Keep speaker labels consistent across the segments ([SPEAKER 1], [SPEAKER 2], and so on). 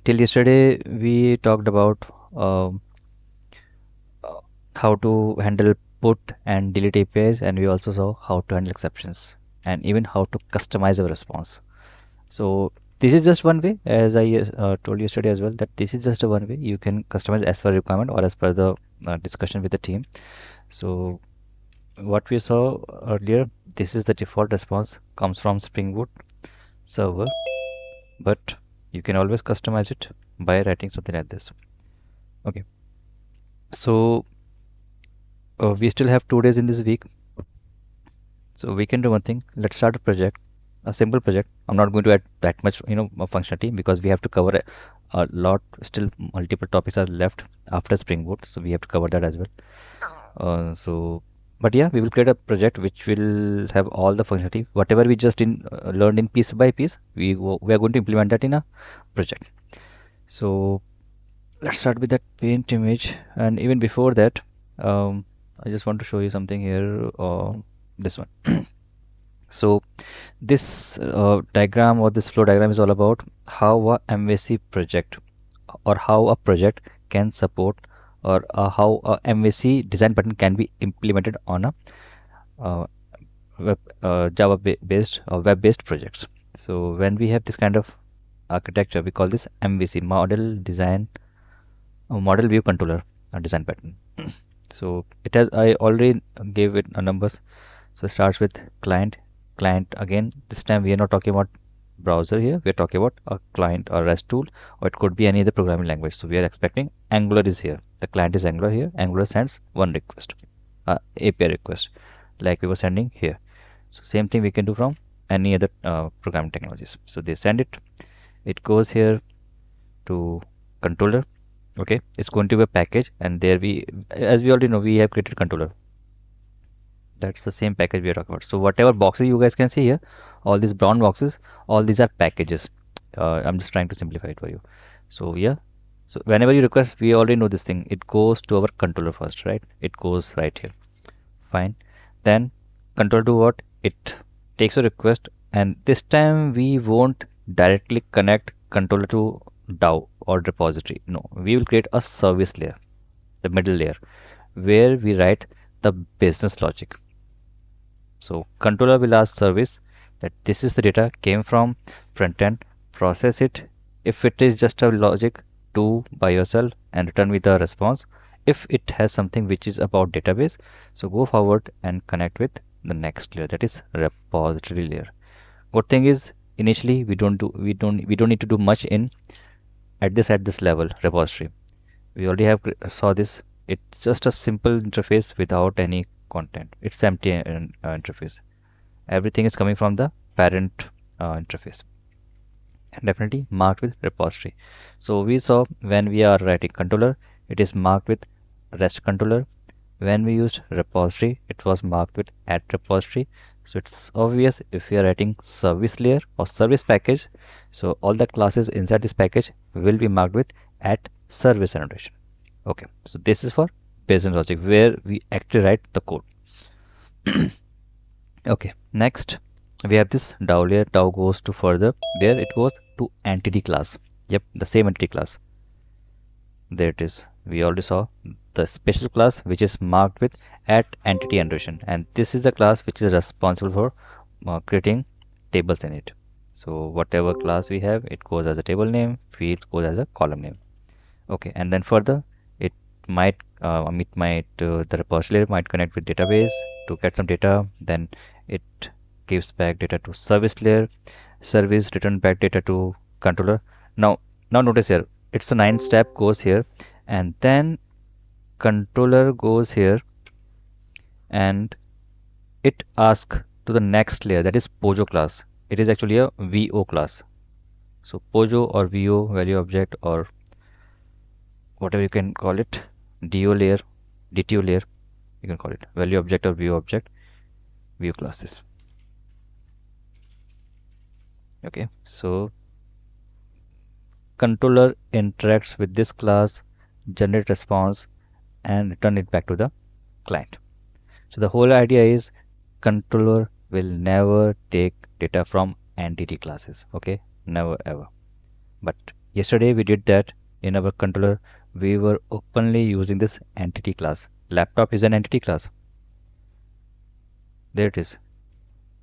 [SPEAKER 1] till yesterday we talked about um, uh, how to handle put and delete APIs, and we also saw how to handle exceptions and even how to customize our response. So this is just one way, as I told you yesterday as well, that this is just a one way you can customize as per requirement or as per the discussion with the team. So what we saw earlier, this is the default response comes from Spring Boot server, but you can always customize it by writing something like this. Okay, so we still have 2 days in this week, so we can do one thing. Let's start a project, a simple project. I'm not going to add that much, functionality because we have to cover a lot. Still, multiple topics are left after Spring Boot, so we have to cover that as well. But yeah, we will create a project which will have all the functionality. Whatever we just learned in piece by piece, we are going to implement that in a project. So let's start with that paint image. And even before that, I just want to show you something here. This one. So this diagram or this flow diagram is all about how a MVC project or how a project can support or how a MVC design pattern can be implemented on a uh, Java based or web based projects. So when we have this kind of architecture, we call this MVC, model view controller design pattern. So it has, I already gave it a numbers. So it starts with client again. This time we are not talking about browser here. We are talking about a client or REST tool, or it could be any other programming language. So we are expecting Angular is here. The client is Angular here. Angular sends one request, API request, like we were sending here. So same thing we can do from any other programming technologies. So they send it. It goes here to controller. Okay, it's going to be a package, and there as we already know, we have created controller. That's the same package we are talking about. So whatever boxes you guys can see here, all these brown boxes, all these are packages. I'm just trying to simplify it for you. So yeah, so whenever you request, we already know this thing. It goes to our controller first, right? It goes right here. Fine. Then control do what? It takes a request, and this time we won't directly connect controller to DAO or repository. No, we will create a service layer, the middle layer, where we write the business logic. So controller will ask service that this is the data came from front end, process it. If it is just a logic, do by yourself and return with a response. If it has something which is about database, so go forward and connect with the next layer, that is repository layer. Good thing is initially we don't need to do much in at this level repository. We already have saw this. It's just a simple interface without any content. It's empty interface. Everything is coming from the parent interface, and definitely marked with repository. So we saw when we are writing controller, it is marked with rest controller. When we used repository, it was marked with at repository. So it's obvious if we are writing service layer or service package, so all the classes inside this package will be marked with at service annotation. Okay, so this is for business logic where we actually write the code. Okay, next we have this DAO layer. DAO goes to further where it goes to entity class. Yep, the same entity class. There it is. We already saw the special class which is marked with at entity annotation, and this is the class which is responsible for creating tables in it. So whatever class we have, it goes as a table name, field goes as a column name. Okay, and then further it the repository layer might connect with database to get some data. Then it gives back data to service layer. Service return back data to controller. Now notice here, it's a 9 step goes here, and then controller goes here, and it asks to the next layer, that is Pojo class. It is actually a VO class. So Pojo or VO value object or whatever you can call it, DO layer, DTO layer, you can call it value object or VO object, VO classes. Okay, so controller interacts with this class, generate response, and return it back to the client. So the whole idea is controller will never take data from entity classes. Okay, never ever. But Yesterday we did that in our controller. We were openly using this entity class. Laptop is an entity class. There it is.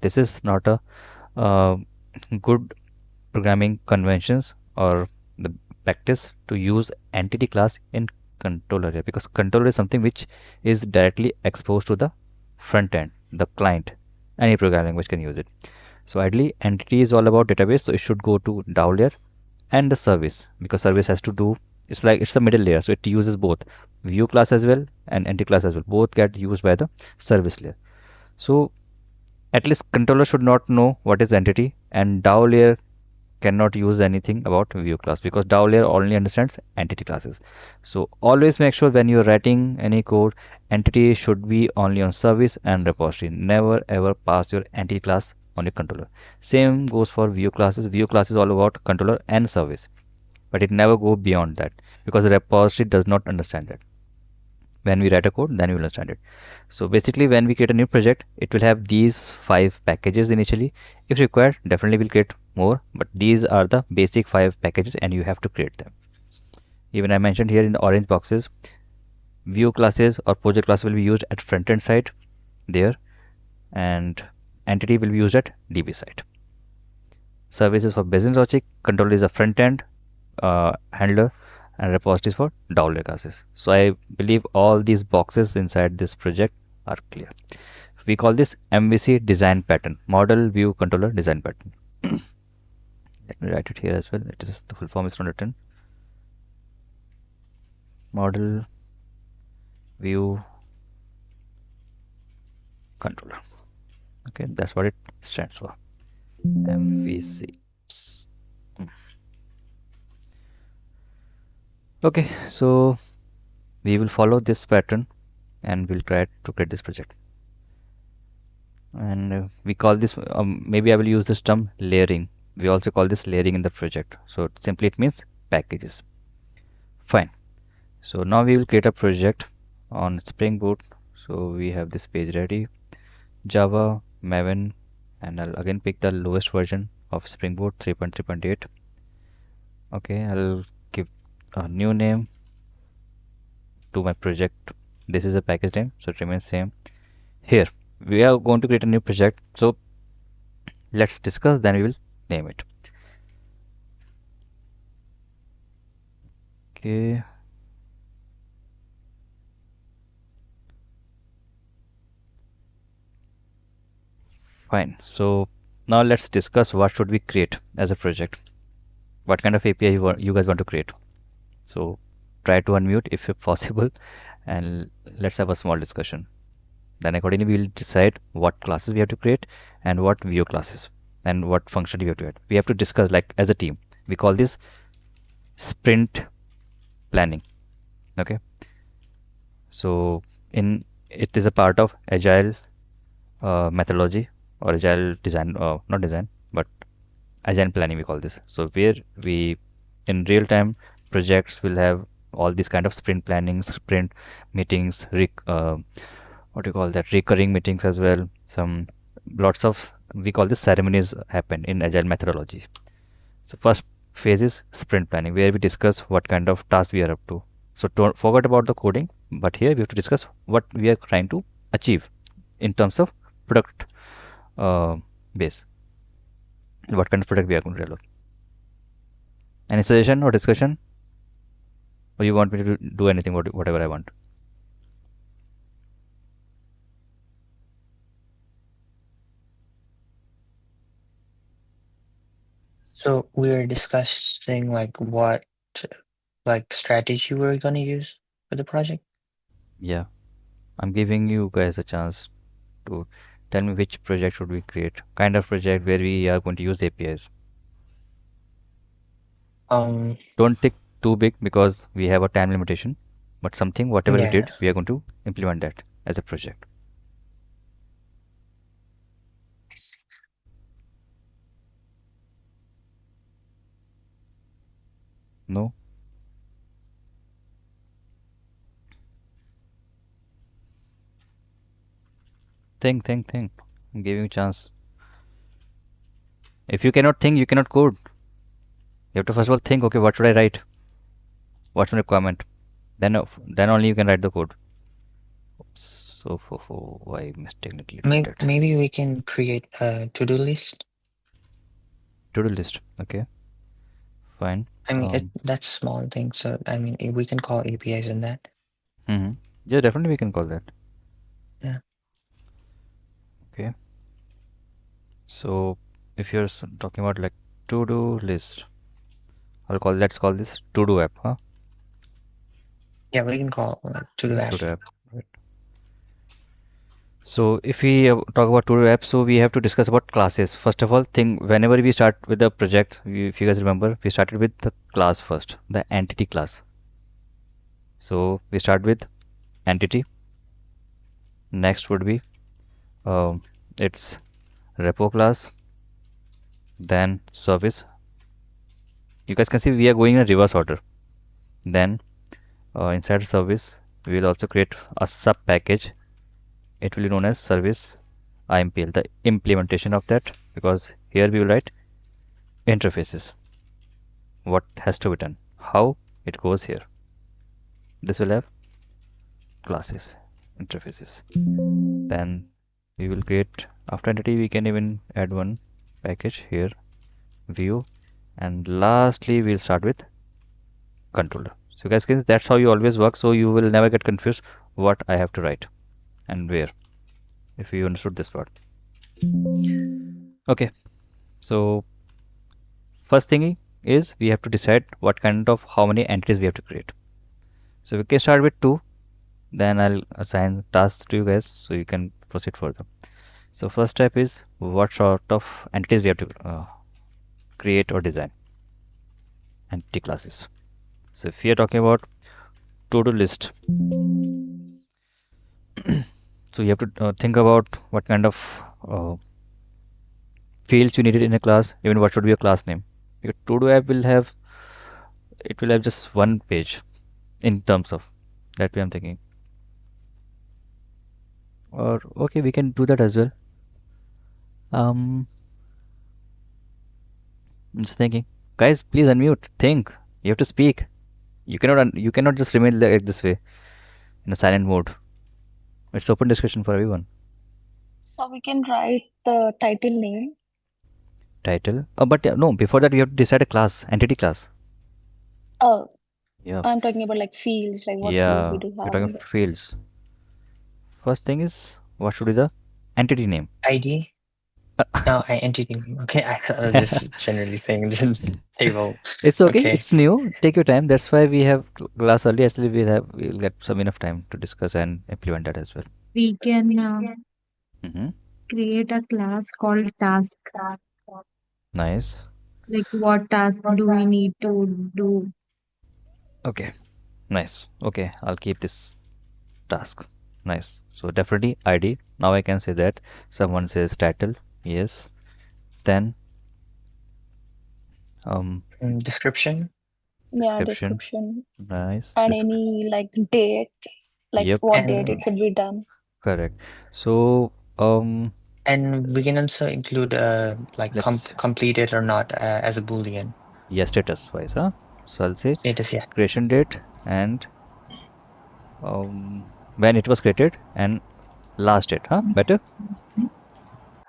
[SPEAKER 1] This is not a uh, good programming conventions or the practice to use entity class in controller here, because controller is something which is directly exposed to the front end, the client. Any programming language can use it. So ideally entity is all about database, so it should go to DAO layer and the service, because service has to do, it's like it's the middle layer, so it uses both view class as well and entity class as well, both get used by the service layer. So at least controller should not know what is entity, and DAO layer cannot use anything about view class, because DAO layer only understands entity classes. So always make sure when you're writing any code, entity should be only on service and repository. Never ever pass your entity class on your controller. Same goes for view classes. View class is all about controller and service, but it never go beyond that, because the repository does not understand that. When we write a code, then we will understand it. So basically when we create a new project, it will have these 5 packages initially. If required, definitely we'll create more, but these are the basic 5 packages and you have to create them. Even I mentioned here in the orange boxes, view classes or project class will be used at front end side there, and entity will be used at DB side. Services for business logic, control is a front end handler, and repositories for download classes. So I believe all these boxes inside this project are clear. We call this MVC design pattern, model view controller design pattern. Let me write it here as well. It is, the full form is not written. Model view controller. Okay, that's what it stands for. MVC. Okay, so we will follow this pattern and we'll try to create this project. And we call this, maybe I will use this term layering. We also call this layering in the project. So simply it means packages. Fine. So now we will create a project on Spring Boot. So we have this page ready. Java, Maven, and I'll again pick the lowest version of Spring Boot 3.3.8. Okay, I'll give a new name to my project. This is a package name, so it remains same. Here, we are going to create a new project. So let's discuss, then we will name it. Okay. Fine. So now let's discuss what should we create as a project. What kind of API you guys want to create. So try to unmute if possible and let's have a small discussion. Then accordingly we will decide what classes we have to create and what view classes and what function we have to add. We have to discuss like as a team. We call this sprint planning. Okay. So in it is a part of agile methodology or agile design, not design, but agile planning we call this. So where we in real time projects will have all these kind of sprint planning, sprint meetings, what do you call that, recurring meetings as well. Some lots of, we call this ceremonies happen in agile methodology. So first phase is sprint planning, where we discuss what kind of tasks we are up to. So don't forget about the coding, but here we have to discuss what we are trying to achieve in terms of product uh, base, what kind of product we are going to develop. Any suggestion or discussion, or you want me to do anything whatever I want?
[SPEAKER 2] So we're discussing like what like strategy we're gonna use for the project.
[SPEAKER 1] Yeah, I'm giving you guys a chance to tell me which project should we create, kind of project where we are going to use APIs.
[SPEAKER 2] Um,
[SPEAKER 1] Don't think too big because we have a time limitation, but something whatever we
[SPEAKER 2] yeah.
[SPEAKER 1] did, we are going to implement that as a project. No? Think. I'm giving you a chance. If you cannot think, you cannot code. You have to first of all think, okay, what should I write? What's my requirement? Then only you can write the code. Oops. So I mistakenly did that.
[SPEAKER 2] Maybe we can create a to-do list.
[SPEAKER 1] To-do list. Okay, fine.
[SPEAKER 2] I mean,
[SPEAKER 1] Um,
[SPEAKER 2] that's small thing. So I mean, we can call APIs in that.
[SPEAKER 1] mhm. Yeah, definitely we can call that.
[SPEAKER 2] Yeah.
[SPEAKER 1] Okay. So if you're talking about like to-do list, let's call this to-do app, huh?
[SPEAKER 2] Yeah, we can call to-do app.
[SPEAKER 1] To-do app. Right. So if we talk about to-do app, so we have to discuss about classes. First of all, think whenever we start with the project, if you guys remember, we started with the class first, the entity class. So we start with entity. Next would be its repo class, then service. You guys can see we are going in a reverse order. Then inside service, we will also create a sub package. It will be known as service IMPL, the implementation of that, because here we will write interfaces. What has to be done? How it goes here. This will have classes, interfaces. Then we will create after entity. We can even add one package here, view, and lastly we'll start with controller. So guys, that's how you always work. So you will never get confused what I have to write and where. If you understood this part. Okay. So first thing is we have to decide what kind of how many entities we have to create. So we can start with two. Then I'll assign tasks to you guys so you can proceed further. So first step is what sort of entities we have to create or design entity classes. So if we are talking about to-do list, so you have to think about what kind of uh, fields you needed in a class, even what should be a class name. Your to-do app will have just one page in terms of that way I'm thinking. Or okay, we can do that as well. Um, I'm just thinking, guys, please unmute. Think. You have to speak. You cannot just remain like this way in a silent mode. It's open discussion for everyone.
[SPEAKER 3] So we can write the title name.
[SPEAKER 1] Title. But no, before that we have to decide a class, entity class.
[SPEAKER 3] Oh,
[SPEAKER 1] Yeah,
[SPEAKER 3] I'm talking about like fields, like what fields we
[SPEAKER 1] yeah.
[SPEAKER 3] do
[SPEAKER 1] We're
[SPEAKER 3] have
[SPEAKER 1] talking
[SPEAKER 3] in there.
[SPEAKER 1] about fields. First thing is what should be the entity name?
[SPEAKER 2] ID. No, I entity name. Okay, I was just generally saying this table.
[SPEAKER 1] It's okay.
[SPEAKER 2] Okay.
[SPEAKER 1] It's new. Take your time. That's why we have class early. Actually, we'll get some enough time to discuss and implement that as well.
[SPEAKER 4] We can
[SPEAKER 1] Hmm.
[SPEAKER 4] create a class called task.
[SPEAKER 1] Nice.
[SPEAKER 4] Like what task do we need to do?
[SPEAKER 1] Okay. Nice. Okay. I'll keep this task. Nice. So definitely ID. Now I can say that. Someone says title. Yes. Then
[SPEAKER 2] Description.
[SPEAKER 3] Yeah,
[SPEAKER 1] description.
[SPEAKER 3] description.
[SPEAKER 1] Nice.
[SPEAKER 3] And
[SPEAKER 1] Description.
[SPEAKER 3] any like date, like
[SPEAKER 1] Yep.
[SPEAKER 3] what date it
[SPEAKER 2] and
[SPEAKER 3] should be done.
[SPEAKER 1] Correct. So
[SPEAKER 2] and we can also include like
[SPEAKER 1] let's
[SPEAKER 2] completed or not as a boolean
[SPEAKER 1] yeah, status wise, huh? So I'll say
[SPEAKER 2] status. Yeah.
[SPEAKER 1] creation date and when it was created and last date, huh? Better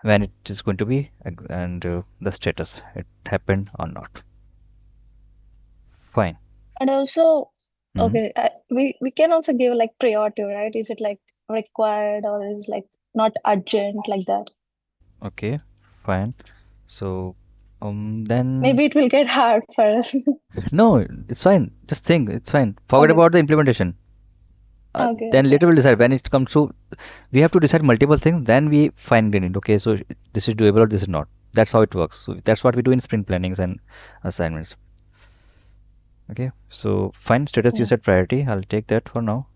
[SPEAKER 1] when it is going to be and the status it happened or not. Fine.
[SPEAKER 3] And also,
[SPEAKER 1] Hmm.
[SPEAKER 3] okay, we can also give like priority, right? Is it like required or is like not urgent like that?
[SPEAKER 1] Okay. Fine. So then
[SPEAKER 3] Maybe it will get hard for us.
[SPEAKER 1] no, it's fine. Just think, it's fine. Forget
[SPEAKER 3] Okay,
[SPEAKER 1] about the implementation.
[SPEAKER 3] okay,
[SPEAKER 1] Then
[SPEAKER 3] okay.
[SPEAKER 1] later we'll decide when it comes to we have to decide multiple things then we fine tune it. Okay, so this is doable or this is not. That's how it works. So that's what we do in sprint plannings and assignments. Okay, so fine. Status you
[SPEAKER 3] Yeah.
[SPEAKER 1] said priority, I'll take that for now.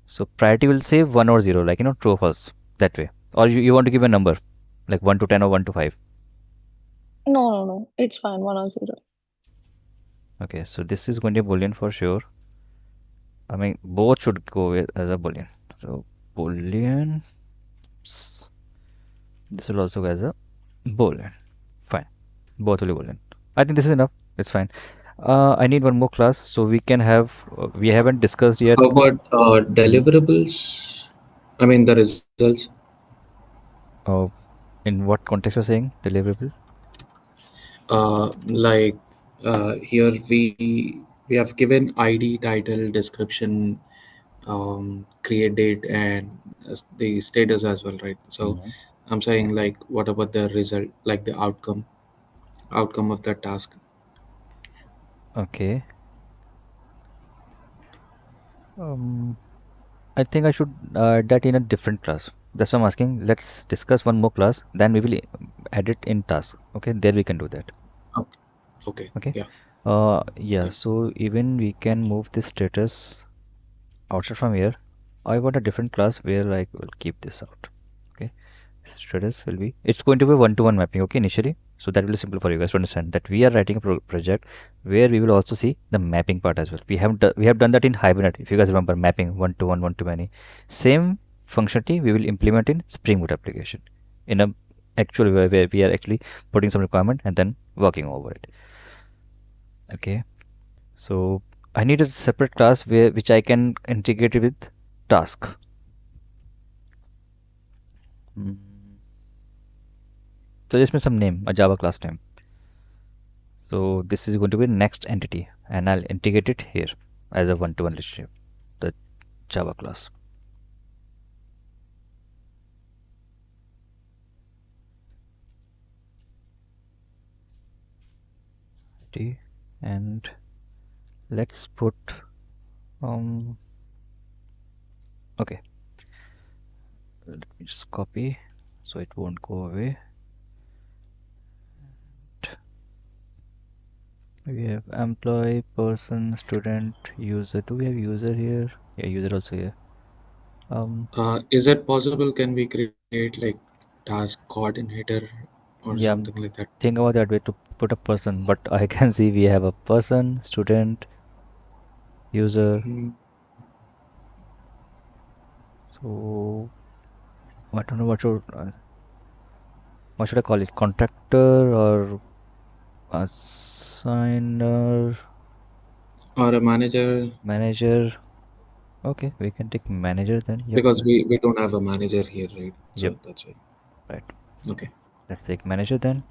[SPEAKER 1] So priority will say 1 or 0, like true or false, that way. Or you want to give a number like 1 to 10 or 1 to 5.
[SPEAKER 3] No, no, no. It's fine. 1 or 0.
[SPEAKER 1] Okay, so this is going to be a boolean for sure. I mean both should go with as a boolean. So boolean, this will also go as a boolean. Fine, both will be boolean. I think this is enough. It's fine. I need one more class so we can have. We haven't discussed yet.
[SPEAKER 5] How about
[SPEAKER 1] Hmm.
[SPEAKER 5] deliverables? I mean the results.
[SPEAKER 1] Uh, in what context you're saying deliverable?
[SPEAKER 5] Like here we have given ID, title, description, create date, and the status as well, right? So
[SPEAKER 1] Hmm.
[SPEAKER 5] I'm saying like, what about the result, like the outcome of that task?
[SPEAKER 1] Okay. Um, I think I should add that in a different class. That's why I'm asking. Let's discuss one more class, then we will add it in task. Okay, there we can do that.
[SPEAKER 5] Okay. Okay.
[SPEAKER 1] Okay.
[SPEAKER 5] Yeah.
[SPEAKER 1] Yeah.
[SPEAKER 5] Yeah.
[SPEAKER 1] So even we can move this status outside from here. I want a different class where I will keep this out. Okay. Status will be. It's going to be one-to-one mapping. Okay, initially. So that will be simple for you guys to understand that we are writing a project where we will also see the mapping part as well. We have done that in Hibernate. If you guys remember mapping one-to-one, one-to-many. Same functionality we will implement in Spring Boot application in a actual way where we are actually putting some requirement and then working over it. Okay. So I need a separate class where which I can integrate it with task. Mm. Suggest me some name, a Java class name. So this is going to be next entity and I'll integrate it here as a one-to-one relationship, the Java class. And let's put okay, let me just copy so it won't go away. We have employee, person, student, user. Do we have user here? Yeah, user also here.
[SPEAKER 5] Is it possible? Can we create like task coordinator or
[SPEAKER 1] Yeah,
[SPEAKER 5] something like that?
[SPEAKER 1] think about that way to put a person, but I can see we have a person, student, user.
[SPEAKER 5] Hmm.
[SPEAKER 1] So I don't know what should I call it? Contractor or assigner,
[SPEAKER 5] Or a manager,
[SPEAKER 1] manager. Okay, we can take manager then. Yep,
[SPEAKER 5] because we don't have a manager here, right?
[SPEAKER 1] yep,
[SPEAKER 5] So that's why.
[SPEAKER 1] right.
[SPEAKER 5] Okay.
[SPEAKER 1] Let's take manager then.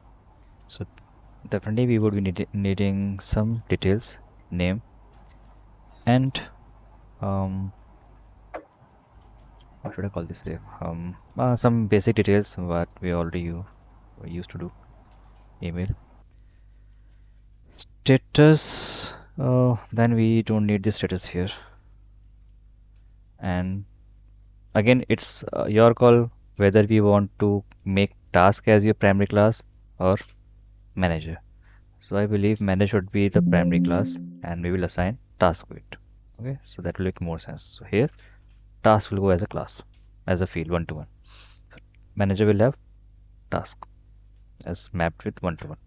[SPEAKER 1] So definitely we would be needing some details, name, and what should I call this there? Some basic details what we already used to do. Email, status. Then we don't need the status here. And again, it's your call whether we want to make task as your primary class or manager. So I believe manager should be the primary class and we will assign task to it. Okay, so that will make more sense. So here task will go as a class, as a field one to one. So manager will have task as mapped with one to one.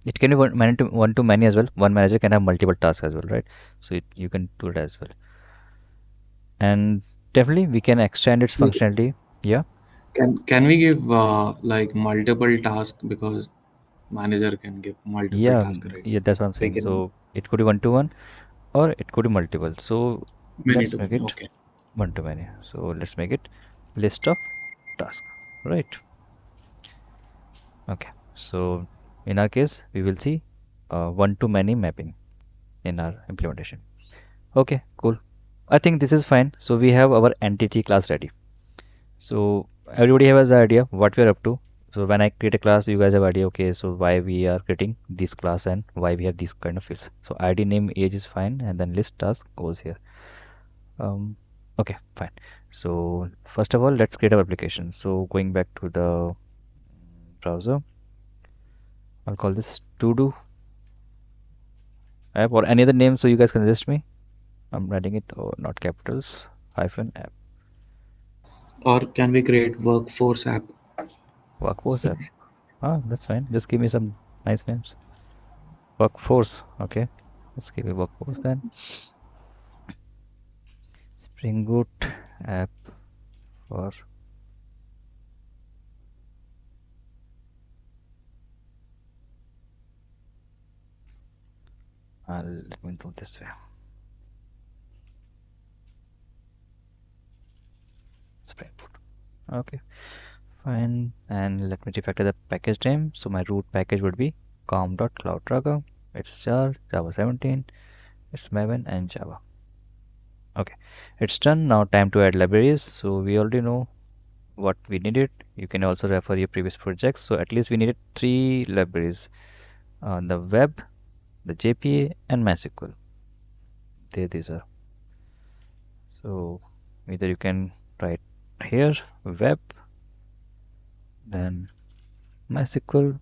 [SPEAKER 1] It can be one to many as well. One manager can have multiple tasks as well, right? So you can do it as well. And definitely we can extend its
[SPEAKER 5] Is-
[SPEAKER 1] functionality. Yeah.
[SPEAKER 5] Can we give like multiple tasks, because manager can give multiple
[SPEAKER 1] Yeah,
[SPEAKER 5] tasks, right?
[SPEAKER 1] yeah, that's what I'm
[SPEAKER 5] They
[SPEAKER 1] saying.
[SPEAKER 5] can
[SPEAKER 1] So it could be one to one or it could be multiple. So
[SPEAKER 5] many
[SPEAKER 1] let's
[SPEAKER 5] to
[SPEAKER 1] make
[SPEAKER 5] many.
[SPEAKER 1] it
[SPEAKER 5] Okay.
[SPEAKER 1] one to many. So let's make it list of task, right? Okay. So in our case, we will see one to many mapping in our implementation. Okay, cool. I think this is fine. So we have our entity class ready. So everybody has an idea what we're up to. So when I create a class, you guys have idea, okay, so why we are creating this class and why we have these kind of fields. So ID, name, age is fine, and then list task goes here. Okay, fine. So first of all, let's create our application. So going back to the browser, I'll call this TODO app or any other name so you guys can suggest me. I'm writing it or not capitals hyphen app.
[SPEAKER 5] Or can we create workforce app?
[SPEAKER 1] Workforce app. Ah, that's fine. Just give me some nice names. Workforce. Okay. Let's give it workforce then. Spring Boot app for. Let me do this way. Spring Boot. Okay, fine. And let me refactor the package name. So my root package would be com.cloudtracker. It's jar, Java 17, it's Maven and Java. Okay, it's done. Now time to add libraries. So we already know what we needed. You can also refer your previous projects. So at least we needed 3 libraries: the web, the JPA, and MySQL. These are. So either you can write here web, then MySQL,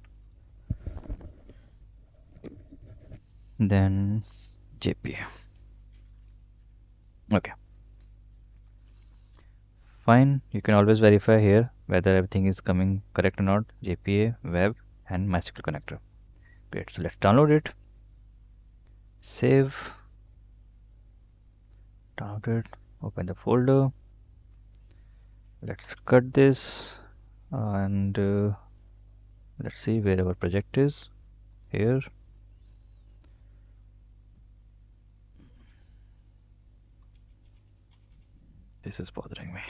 [SPEAKER 1] then JPA. Okay, fine. You can always verify here whether everything is coming correct or not. JPA, web, and MySQL connector. Great. So let's download it. Save. Download it. Open the folder. Let's cut this and let's see where our project is. Here. This is bothering me.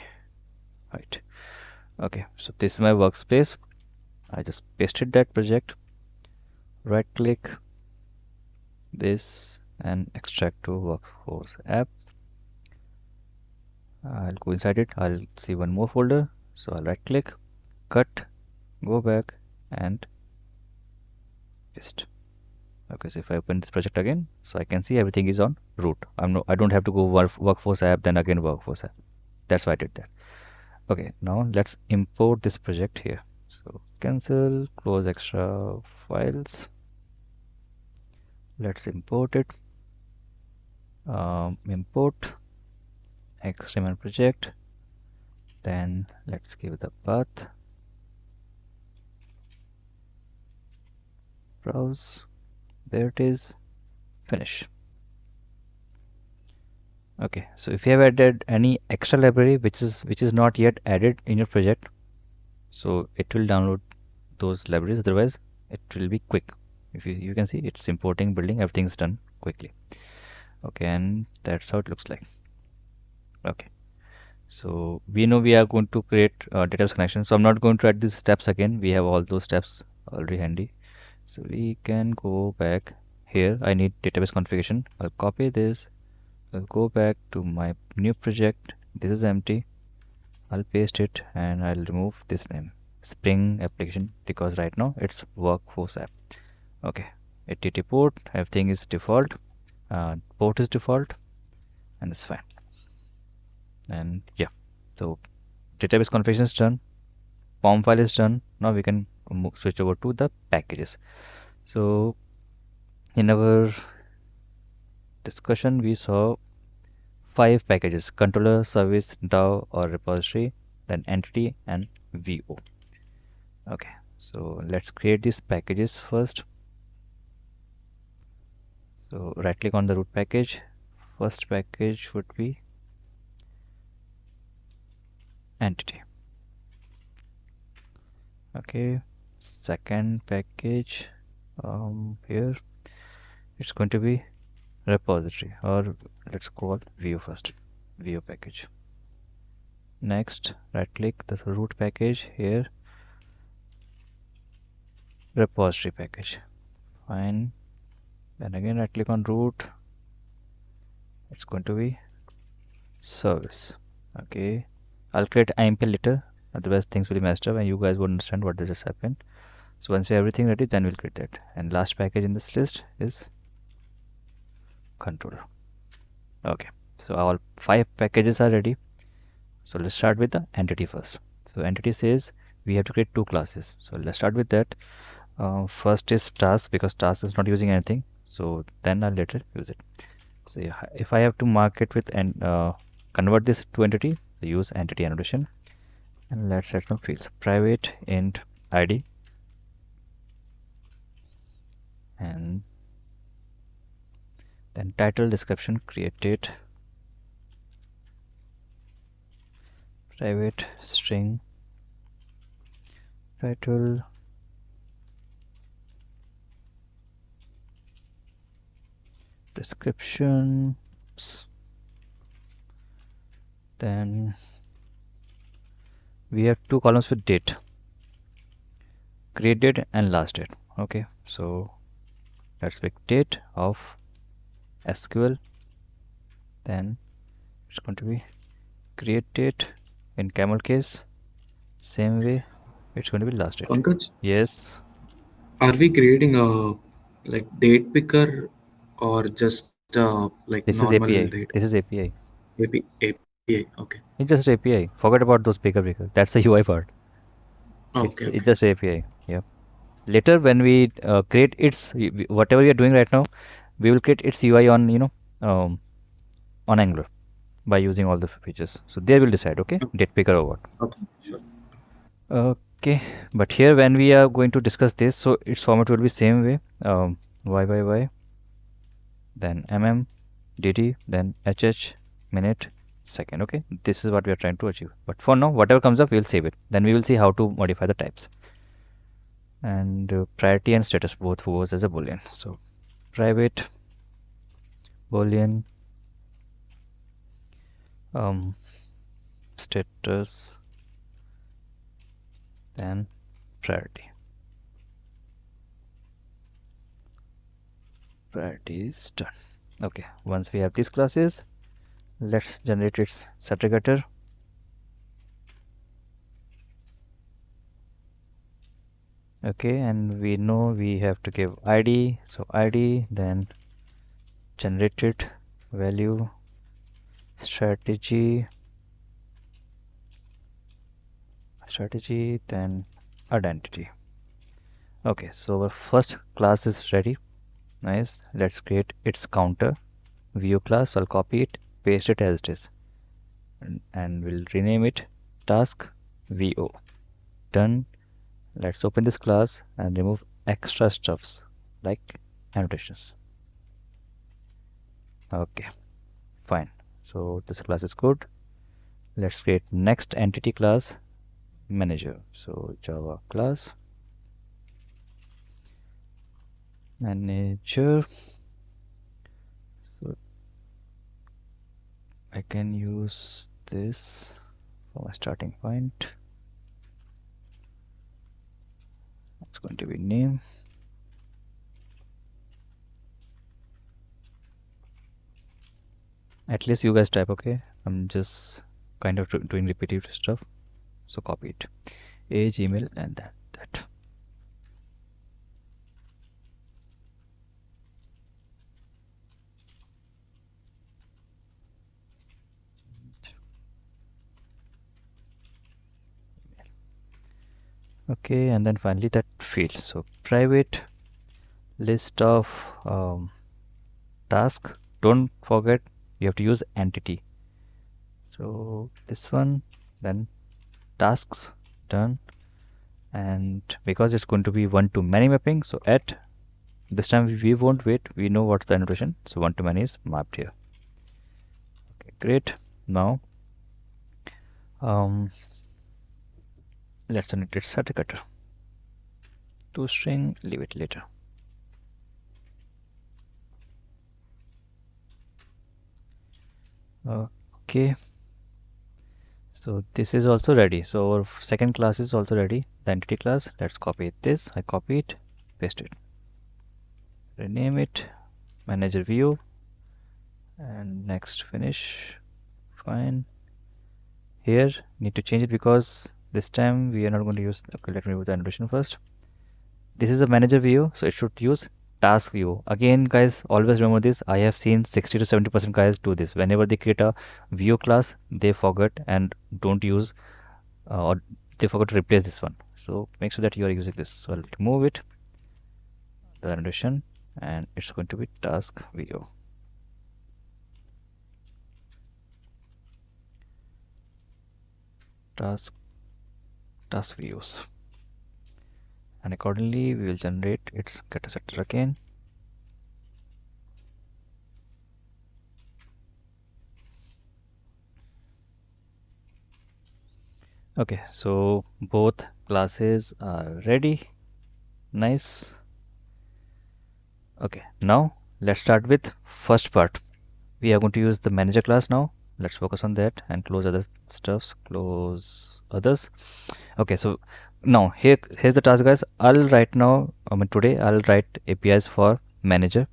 [SPEAKER 1] Right. Okay, so this is my workspace. I just pasted that project. Right click this and extract to workforce app. I'll go inside it. I'll see one more folder. So I'll right click, cut, go back and paste. Okay, so if I open this project again, so I can see everything is on root. I don't have to go workforce app, then again workforce app. That's why I did that. Okay, now let's import this project here. So cancel, close extra files. Let's import it. Import XML project. Then let's give the path. Browse. There it is. Finish. Okay, so if you have added any extra library which is not yet added in your project, so it will download those libraries. Otherwise, it will be quick. If you can see it's importing, building, everything's done quickly. Okay, and that's how it looks like. Okay, so we know we are going to create a database connection. So I'm not going to add these steps again. We have all those steps already handy. So we can go back here. I need database configuration. I'll copy this. I'll go back to my new project. This is empty. I'll paste it and I'll remove this name, Spring application, because right now it's workforce app. Okay, HTTP port, everything is default. Port is default and it's fine. And yeah, so database configuration is done. POM file is done. Now we can switch over to the packages. So in our discussion, we saw 5 packages: controller, service, DAO or repository, then entity and VO. Okay, so let's create these packages first. So right click on the root package. First package would be entity. Okay, second package here it's going to be repository, or let's call VO first. VO package. Next, right click the root package here, repository package. Fine. Then again right click on root. It's going to be service. Okay, I'll create IMP later, otherwise things will be messed up and you guys won't understand what just happened. So once you have everything ready, then we'll create that. And last package in this list is controller. Okay, so our 5 packages are ready. So let's start with the entity first. So entity says we have to create 2 classes. So let's start with that. First is task, because task is not using anything. So then I'll later use it. So yeah, if I have to mark it with and convert this to entity, so use entity annotation. And let's set some fields. Private int ID and then title, description, created, private string title, descriptions. Then we have two columns with date, create date and last date. Okay, so let's pick date of SQL. Then it's going to be create date in camel case. Same way, it's going to be last date.
[SPEAKER 5] Pankaj,
[SPEAKER 1] Yes,
[SPEAKER 5] are we creating a like date picker or just like
[SPEAKER 1] this is
[SPEAKER 5] normal
[SPEAKER 1] API.
[SPEAKER 5] date?
[SPEAKER 1] This is API.
[SPEAKER 5] API. Okay.
[SPEAKER 1] It's just API. Forget about those picker. That's the UI part.
[SPEAKER 5] Okay.
[SPEAKER 1] It's
[SPEAKER 5] Okay.
[SPEAKER 1] just API. Yeah. Later, when we create its whatever we are doing right now, we will create its UI on um, on Angular by using all the features. So there we'll decide. Okay, date picker or what.
[SPEAKER 5] Okay. Sure.
[SPEAKER 1] Okay, but here when we are going to discuss this, so its format will be same way. Y, then dt, then minute, second. Okay, this is what we are trying to achieve. But for now, whatever comes up, we'll save it. Then we will see how to modify the types. And priority and status both goes as a boolean. So private boolean status, then priority. Priority is done. Okay, once we have these classes, let's generate its segregator. Okay, and we know we have to give id, so id, then generated value, strategy, then identity. Okay, so our first class is ready. Nice. Let's create its counter view class. So I'll copy it, paste it as it is, and we'll rename it task vo. Done. Let's open this class and remove extra stuffs like annotations. Okay, fine. So this class is good. Let's create next entity class, manager. So Java class manager. So I can use this for my starting point. It's going to be name. At least you guys type. Okay, I'm just kind of doing repetitive stuff, so copy it, age, email, and that. Okay, and then finally that field. So private list of task. Don't forget you have to use entity. So this one, then tasks, done. And because it's going to be one to many mapping, so at this time we won't wait, we know what's the annotation, so one to many is mapped here. Okay, great. Now let's annotate certificate to string, leave it later. Okay, so this is also ready. So our second class is also ready, the entity class. Let's copy this. I copy it, paste it, rename it manager view, and next finish. Fine. Here need to change it because this time we are not going to use. Okay, let me remove the annotation first. This is a manager view, so it should use task view. Again, guys, always remember this. I have seen 60 to 70% guys do this. Whenever they create a view class, they forget and don't use or they forgot to replace this one. So make sure that you are using this. So I'll remove it, the annotation, and it's going to be task view. Task views, and accordingly we will generate its getter setter again. Okay, so both classes are ready. Nice. Okay, now let's start with first part, we are going to use the manager class now. Let's focus on that and close other stuffs, close others. Okay, so now here's the task, guys. Today I'll write APIs for manager.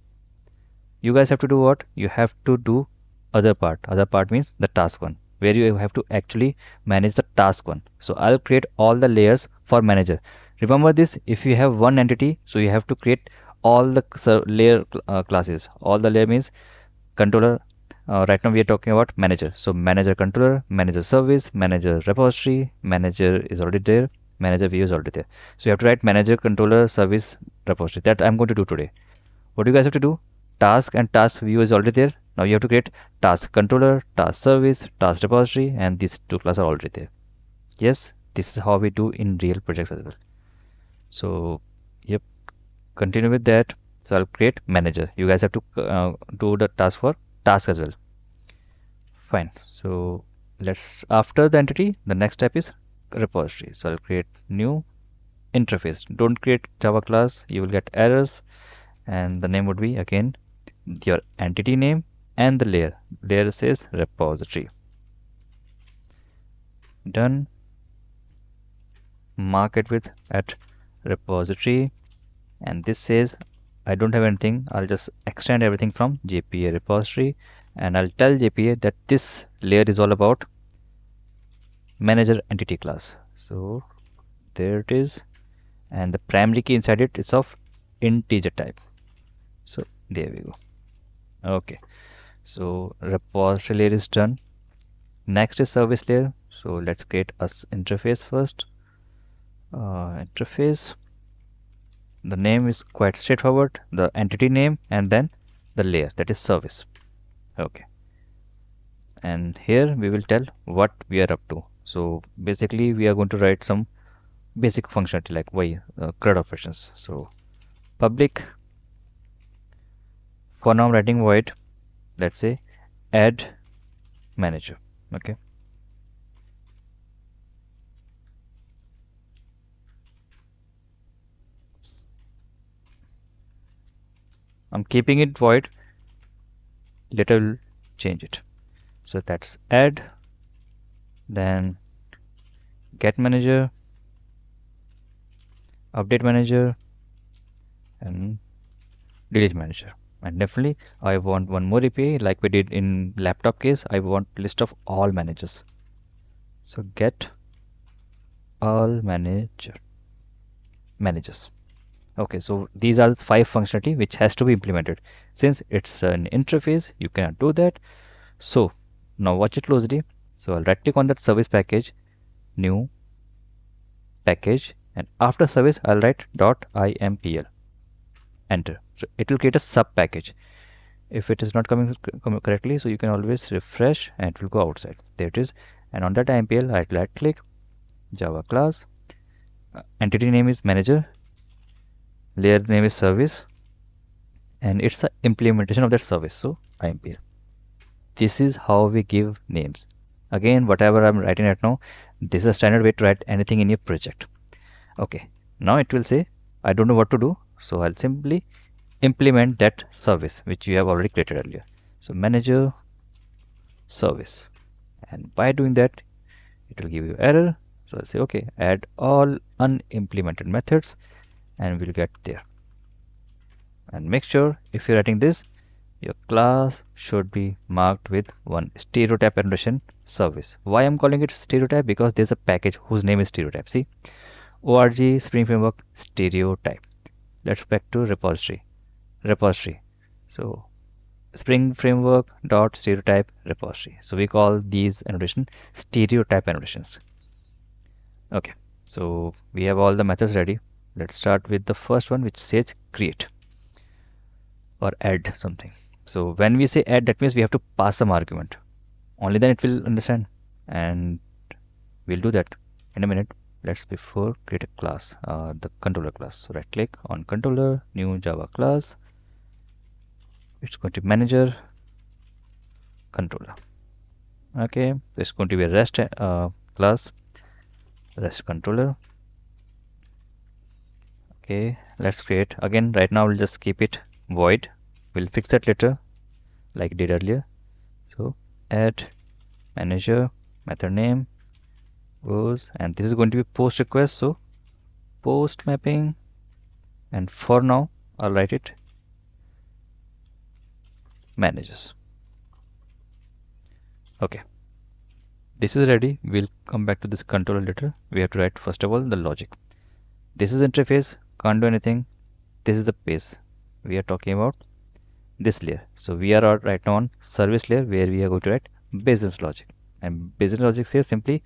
[SPEAKER 1] You guys have to do what? You have to do other part. Other part means the task one, where you have to actually manage the task one. So I'll create all the layers for manager. Remember this, if you have one entity, so you have to create all the layer classes. All the layer means controller. Right now we are talking about manager. So manager controller, manager service, manager repository, manager is already there, manager view is already there. So you have to write manager controller service repository. That I'm going to do today. What do you guys have to do? Task and task view is already there. Now you have to create task controller, task service, task repository, and these two classes are already there. Yes, this is how we do in real projects as well. So yep, continue with that. So I'll create manager. You guys have to do the task for task as well. Fine. So let's, after the entity, the next step is repository. So I'll create new interface. Don't create Java class, you will get errors, and the name would be again your entity name and the layer. Layer says repository. Done. Mark it with at repository, and this says I don't have anything. I'll just extend everything from JPA repository, and I'll tell JPA that this layer is all about manager entity class. So there it is, and the primary key inside it is of integer type. So there we go. Okay, so repository layer is done. Next is service layer. So let's create a interface first. Interface, the name is quite straightforward, the entity name and then the layer, that is service. Okay, and here we will tell what we are up to. So basically we are going to write some basic functionality like CRUD operations. So public, for now I'm writing void, let's say add manager. Okay, I'm keeping it void, later we'll change it. So that's add, then get manager, update manager, and delete manager. And definitely I want one more API like we did in laptop case. I want list of all managers. So get all managers. Okay, so these are the 5 functionality which has to be implemented. Since it's an interface, you cannot do that. So now watch it closely. So I'll right click on that service package, new package, and after service I'll write .impl, enter. So it will create a sub package. If it is not coming correctly, so you can always refresh and it will go outside. There it is. And on that impl, I right click, Java class, entity name is manager, layer name is service, and it's the implementation of that service. So impl. This is how we give names. Again, whatever I'm writing right now, this is a standard way to write anything in your project. Okay, now it will say I don't know what to do, so I'll simply implement that service which you have already created earlier. So manager service, and by doing that it will give you error. So I'll say okay, add all unimplemented methods, and we'll get there. And make sure if you're writing this, your class should be marked with one stereotype annotation service. Why I'm calling it stereotype? Because there's a package whose name is stereotype. See, org Spring Framework stereotype. Let's back to repository. So Spring Framework dot stereotype repository. So we call these annotation stereotype annotations. Okay, so we have all the methods ready. Let's start with the first one, which says create or add something. So when we say add, that means we have to pass some argument. Only then it will understand, and we'll do that in a minute. Let's before create a class, the controller class. So right click on controller, new Java class. It's going to be manager controller. Okay, there's going to be a REST class, REST controller. Okay, let's create again. Right now we'll just keep it void. We'll fix that later. like did earlier. So add manager method name goes, and this is going to be post request, so post mapping, and for now I'll write it managers. Okay, this is ready. We'll come back to this controller later. We have to write first of all the logic. This is interface, can't do anything. This is the page. We are talking about this layer. So we are right now on service layer where we are going to write business logic. And business logic says simply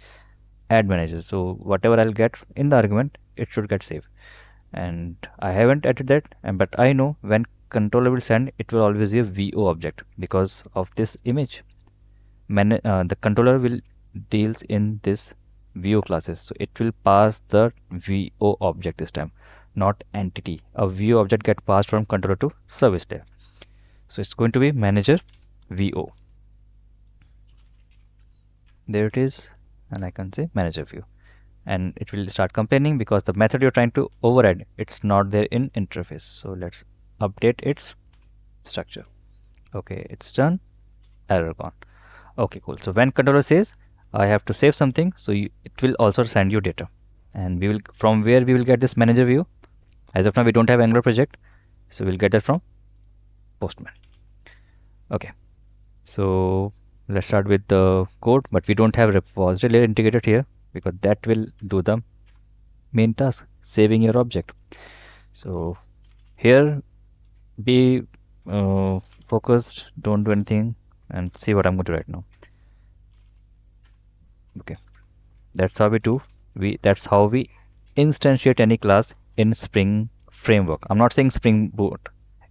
[SPEAKER 1] add manager. So whatever I'll get in the argument, it should get saved. And I haven't added that, but I know when controller will send, it will always be a VO object because of this image. The controller will deals in this VO classes, so it will pass the VO object this time, not entity. A VO object get passed from controller to service layer, so it's going to be manager VO. There it is, and I can say manager view, and it will start complaining because the method you're trying to override, it's not there in interface. So let's update its structure. Okay, it's done. Error gone. Okay, cool. So when controller says I have to save something, so it will also send you data, and we will, from where we will get this manager view. As of now we don't have Angular project, so we'll get that from Postman. Okay, so let's start with the code, but we don't have repository layer integrated here because that will do the main task, saving your object. So here be focused, don't do anything, and see what I'm going to write now. Okay, that's how we do. That's how we instantiate any class in Spring framework. I'm not saying Spring Boot.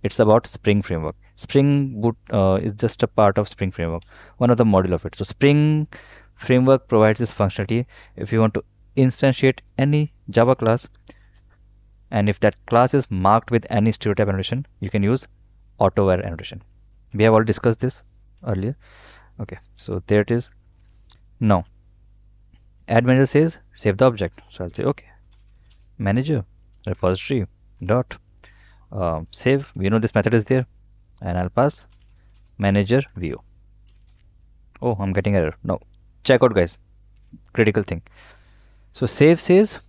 [SPEAKER 1] It's about Spring framework. Spring Boot is just a part of Spring framework, one of the module of it. So Spring framework provides this functionality. If you want to instantiate any Java class, and if that class is marked with any stereotype annotation, you can use auto-var annotation. We have already discussed this earlier. Okay, so there it is. Now add manager says save the object, so I'll say okay, manager repository dot save. We know this method is there, and I'll pass manager view. Oh, I'm getting error. No, check out guys, critical thing. So save says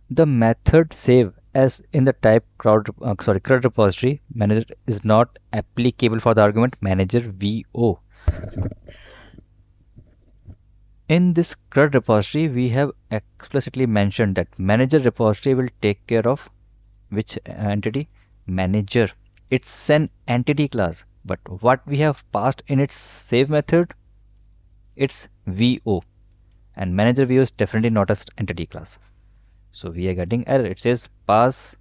[SPEAKER 1] the method save as in the type CRUD repository manager is not applicable for the argument manager VO. In this CRUD repository, we have explicitly mentioned that manager repository will take care of which entity? Manager. It's an entity class, but what we have passed in its save method, it's VO, and manager VO is definitely not an entity class. So we are getting error. It says pass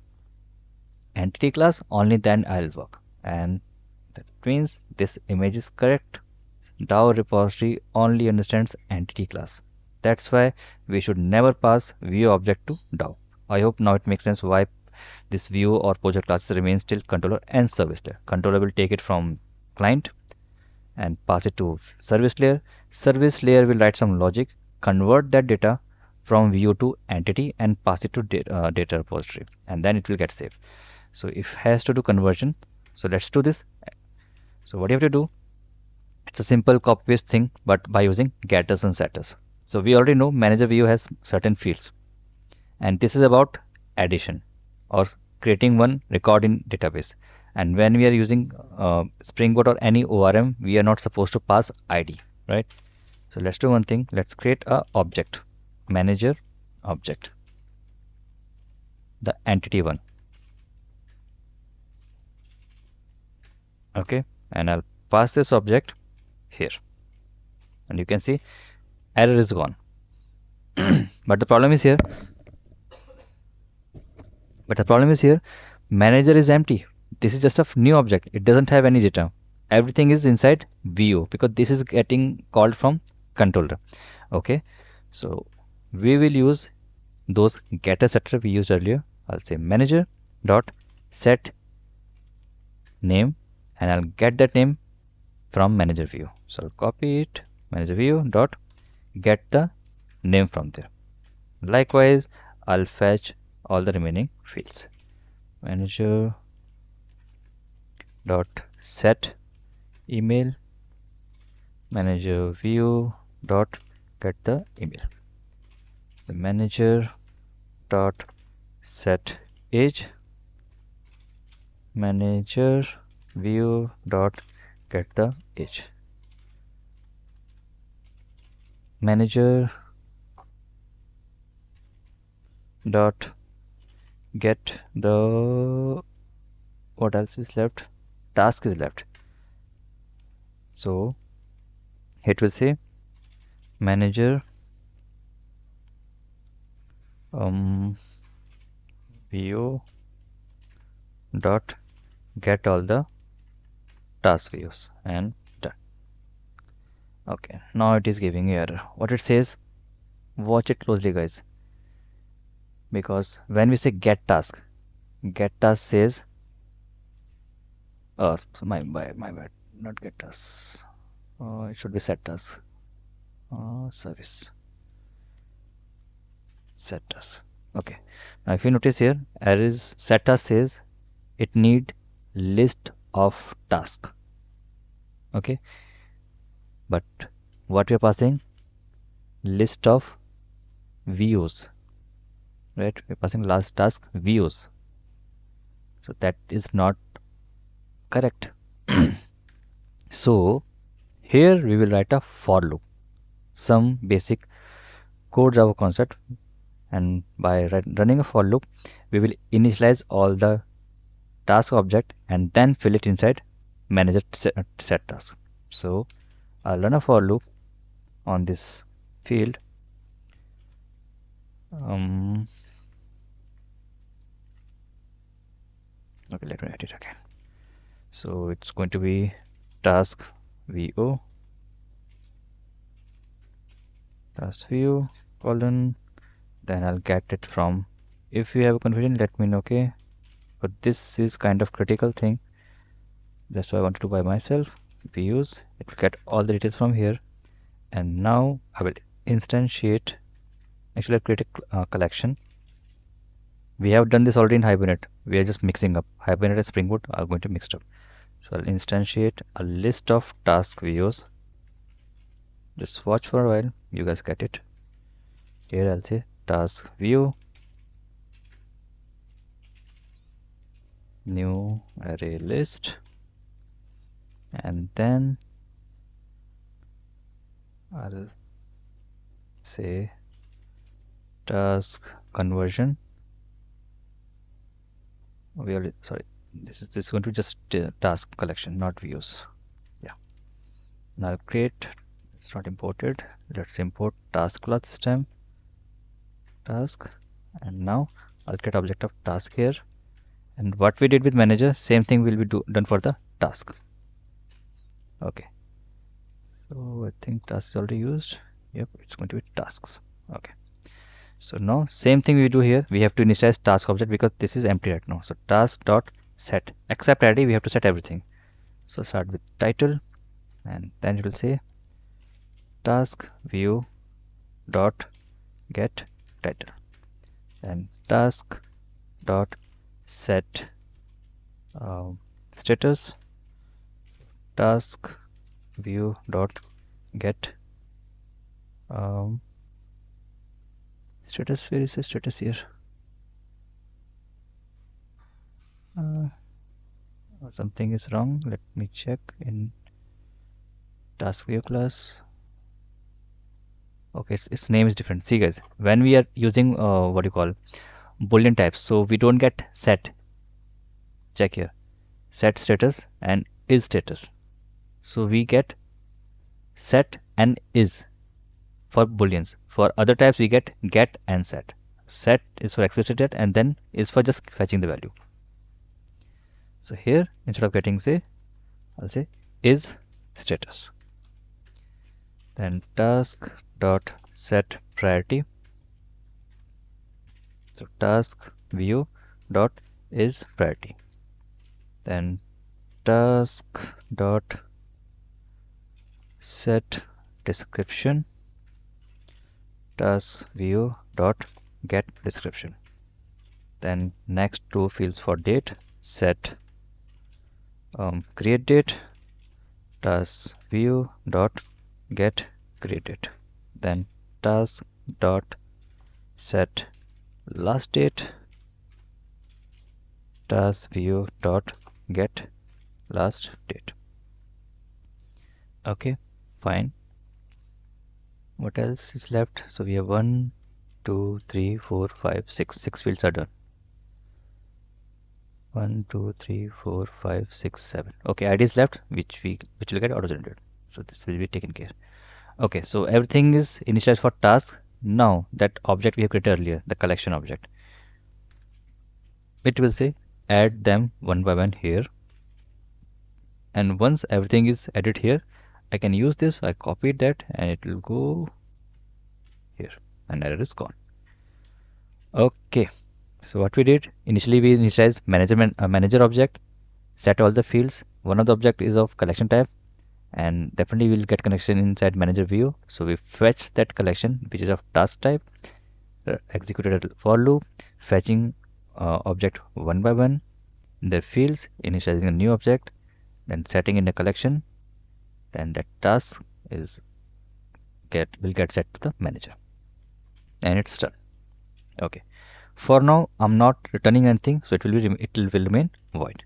[SPEAKER 1] entity class, only then I'll work, and that means this image is correct. DAO repository only understands entity class. That's why we should never pass view object to DAO. I hope now it makes sense why this view or project classes remain still controller and service layer. Controller will take it from client and pass it to service layer. Service layer will write some logic, convert that data from view to entity and pass it to data repository, and then it will get saved. So if has to do conversion, so let's do this. So what you have to do, it's a simple copy paste thing, but by using getters and setters. So we already know manager view has certain fields, and this is about addition or creating one record in database. And when we are using Spring Boot or any ORM, we are not supposed to pass ID, right? So let's do one thing. Let's create a object, manager object, the entity one. Okay, and I'll pass this object here, and you can see error is gone. But the problem is here manager is empty. This is just a new object, it doesn't have any data. Everything is inside VO because this is getting called from controller. Okay, so we will use those getter setter we used earlier. I'll say manager dot set name, and I'll get that name from manager view. So I'll copy it, manager view dot get the name from there. Likewise, I'll fetch all the remaining fields. Manager dot set email manager view dot get the email. The manager dot set age manager view dot get the age. Manager dot get the, what else is left? Task is left. So it will say manager view dot get all the task views and done. Okay, now it is giving error. What it says, watch it closely guys, because when we say get task says so my bad, not get task, it should be set task, service set task. Okay, now if you notice here, error is set task says it need list of task. Okay, but what we are passing, list of views, right? We're passing last task views, so that is not correct. So here we will write a for loop, some basic core Java concept, and by running a for loop we will initialize all the task object and then fill it inside manager set task. So I'll run a for loop on this field. Okay, let me write it again. So it's going to be task view colon, then I'll get it from, if you have a confusion let me know, okay, but this is kind of critical thing, that's why I want to do by myself. Views, it will get all the details from here, and now I will instantiate, actually I'll create a collection. We have done this already in Hibernate, we are just mixing up. Hibernate and Spring Boot are going to mix up. So I'll instantiate a list of task views. Just watch for a while, you guys get it. Here I'll say task view new array list, and then I'll say task conversion. We already, sorry, this is going to just task collection, not views. Yeah, now I'll create, it's not imported, let's import task class system task, and now I'll create object of task here, and what we did with manager, same thing will be done for the task. Okay, so I think task is already used. Yep, it's going to be tasks. Okay, so now same thing we do here, we have to initialize task object because this is empty right now. So task dot set, except id we have to set everything. So start with title, and then it will say task view dot get title, and task dot set status, task view dot get status. Where is the status here? Something is wrong, let me check in task view class. Okay, its name is different. See guys, when we are using what you call boolean types, so we don't get set, check here, set status and is status, so we get set and is for booleans. For other types we get and set. Set is for explicit and then is for just fetching the value. So here instead of getting say, I'll say is status. Then task dot set priority, so task view dot is priority. Then task dot set description, task view dot get description. Then next two fields for date, set create date, task view dot get graded, then task dot set last date, task view dot get last date. Okay, fine. What else is left? So we have 1 2 3 4 5 6 6 fields are done. 1 2 3 4 5 6 7. Okay, ID is left, which will get auto generated, so this will be taken care. Okay, so everything is initialized for task. Now that object we have created earlier, the collection object, it will say add them one by one here, and once everything is added here, I can use this. I copied that and it will go here, and error is gone. Okay, so what we did initially, we initialized manager object, set all the fields. One of the object is of collection type, and definitely we'll get connection inside manager view. So we fetch that collection which is of task type, executed a for loop, fetching object one by one, their fields, initializing a new object, then setting in a collection, then that task will get set to the manager, and it's done. Okay, for now I'm not returning anything, so it will remain void.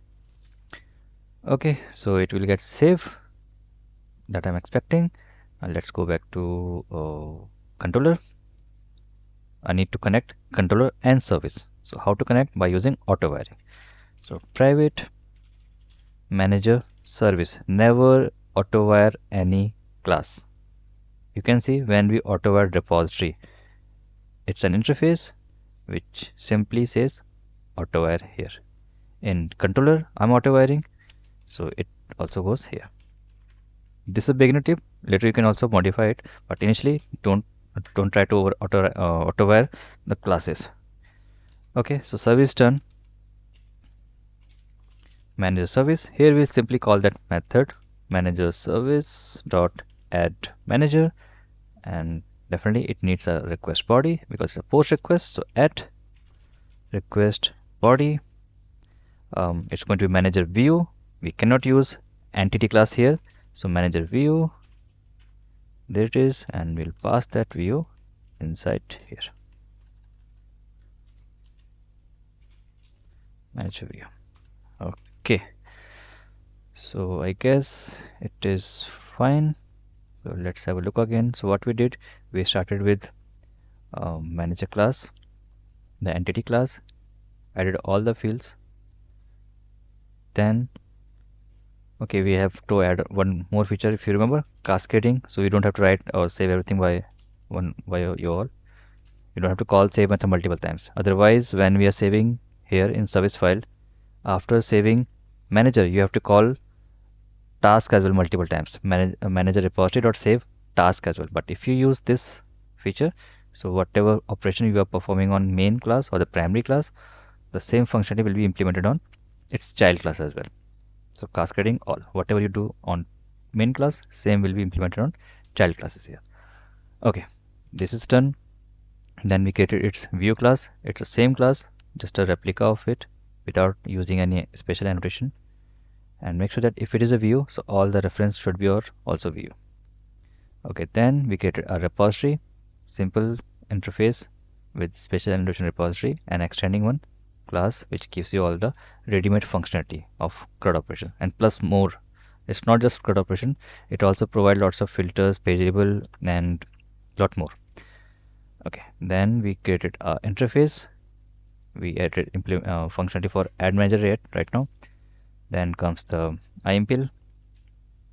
[SPEAKER 1] Okay, so it will get save that I'm expecting. Let's go back to controller. I need to connect controller and service. So how to connect? By using auto wiring. So private manager service, never auto wire any class. You can see when we auto wire repository, it's an interface which simply says auto wire here. In controller I'm auto wiring, so it also goes here. This is a beginner tip. Later you can also modify it, but initially don't try to auto wire the classes. Okay, so service done. Manager service, here we'll simply call that method manager service dot add manager, and definitely it needs a request body because it's a post request. So add request body. It's going to be manager view. We cannot use entity class here, so manager view, there it is, and we'll pass that view inside here, manager view. Okay, so I guess it is fine. So let's have a look again. So what we did, we started with manager class, the entity class, added all the fields. Then okay, we have to add one more feature, if you remember, cascading. So you don't have to write or save everything by you all. You don't have to call save method multiple times. Otherwise, when we are saving here in service file, after saving manager, you have to call task as well multiple times. Manager repository dot save task as well. But if you use this feature, so whatever operation you are performing on main class or the primary class, the same functionality will be implemented on its child class as well. So cascading all, whatever you do on main class, same will be implemented on child classes here. Okay, this is done. Then we created its view class. It's the same class, just a replica of it without using any special annotation. And make sure that if it is a view, so all the reference should be also view. Okay, then we created a repository, simple interface with special annotation repository, and extending one class which gives you all the ready-made functionality of CRUD operation and plus more. It's not just CRUD operation, it also provides lots of filters, page label, and lot more. Okay, then we created a interface. We added functionality for add manager right now. Then comes the IMPL,